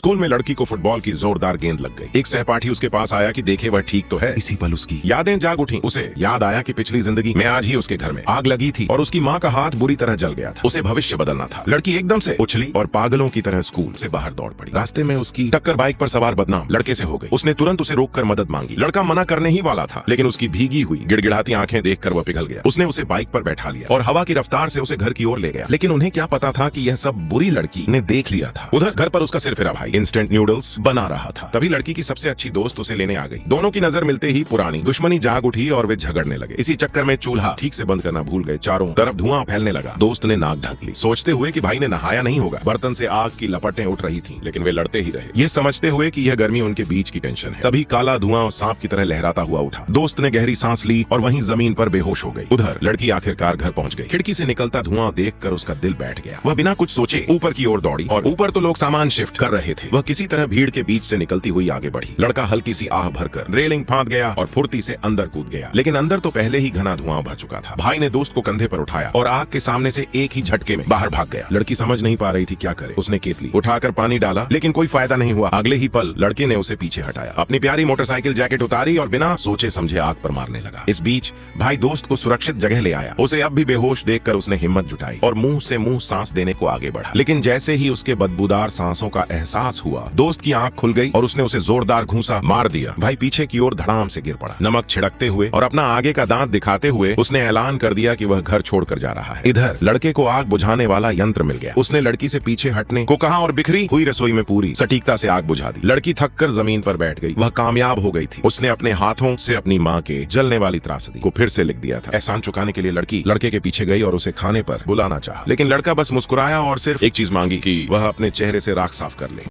School में लड़की को फुटबॉल की जोरदार गेंद लग गई। एक सहपाठी उसके पास आया कि देखे वह ठीक तो है। इसी पल उसकी यादें जाग उठी। उसे याद आया कि पिछली जिंदगी में आज ही उसके घर में आग लगी थी और उसकी माँ का हाथ बुरी तरह जल गया था। उसे भविष्य बदलना था। लड़की एकदम से उछली और पागलों की तरह स्कूल से बाहर दौड़ पड़ी। रास्ते में उसकी टक्कर बाइक पर सवार बदनाम लड़के से हो गई। उसने तुरंत उसे रोककर मदद मांगी। लड़का मना करने ही वाला था, लेकिन उसकी भीगी हुई गिड़गिड़ाती आंखें देखकर वह पिघल गया। उसने उसे बाइक पर बैठा लिया और हवा की रफ्तार से उसे घर की ओर ले गया। लेकिन उन्हें क्या पता था कि यह सब बुरी लड़की ने देख लिया था। उधर घर पर उसका सिरफिरा भाई इंस्टेंट नूडल्स बना रहा था। तभी लड़की की सबसे अच्छी दोस्त उसे लेने आ गई। दोनों की नजर मिलते ही पुरानी दुश्मनी जाग उठी और वे झगड़ने लगे। इसी चक्कर में चूल्हा ठीक से बंद करना भूल गए। चारों तरफ धुआं फैलने लगा। दोस्त ने नाक ढक ली, सोचते हुए कि भाई ने नहाया नहीं होगा। बर्तन से आग की लपटें उठ रही थीं, लेकिन वे लड़ते ही रहे, यह समझते हुए कि यह गर्मी उनके बीच की टेंशन है। तभी काला धुआं सांप की तरह लहराता हुआ उठा। दोस्त ने गहरी सांस ली और वहीं जमीन पर बेहोश हो गई। उधर लड़की आखिरकार घर पहुंच गई। खिड़की से निकलता धुआं देखकर उसका दिल बैठ गया। वह बिना कुछ सोचे ऊपर की ओर दौड़ी और ऊपर तो लोग सामान शिफ्ट कर रहे थे। वह किसी तरह भीड़ के बीच से निकलती हुई आगे बढ़ी। लड़का हल्की सी आह भरकर रेलिंग फांद गया और फुर्ती से अंदर कूद गया, लेकिन अंदर तो पहले ही घना धुआं भर चुका था। भाई ने दोस्त को कंधे पर उठाया और आग के सामने से एक ही झटके में बाहर भाग गया। लड़की समझ नहीं पा रही थी क्या करे। उसने केतली उठाकर पानी डाला, लेकिन कोई फायदा नहीं हुआ। अगले ही पल लड़के ने उसे पीछे हटाया, अपनी प्यारी मोटरसाइकिल जैकेट उतारी और बिना सोचे समझे आग पर मारने लगा। इस बीच भाई दोस्त को सुरक्षित जगह ले आया। उसे अब भी बेहोश देखकर उसने हिम्मत जुटाई और मुंह से मुंह सांस देने को आगे बढ़ा। लेकिन जैसे ही उसके बदबूदार सांसों का एहसास हुआ, दोस्त की आंख खुल गई और उसने उसे जोरदार घूंसा मार दिया। भाई पीछे की ओर धड़ाम से गिर पड़ा। नमक छिड़कते हुए और अपना आगे का दांत दिखाते हुए उसने ऐलान कर दिया कि वह घर छोड़कर जा रहा है। इधर लड़के को आग बुझाने वाला यंत्र मिल गया। उसने लड़की से पीछे हटने को कहा और बिखरी हुई रसोई में पूरी सटीकता से आग बुझा दी। लड़की थककर जमीन पर बैठ गई। वह कामयाब हो गई थी। उसने अपने हाथों से अपनी माँ के जलने वाली त्रासदी को फिर से लिख दिया था। एहसान चुकाने के लिए लड़की लड़के के पीछे गई और उसे खाने पर बुलाना चाहा, लेकिन लड़का बस मुस्कुराया और सिर्फ एक चीज मांगी कि वह अपने चेहरे से राख साफ कर ले।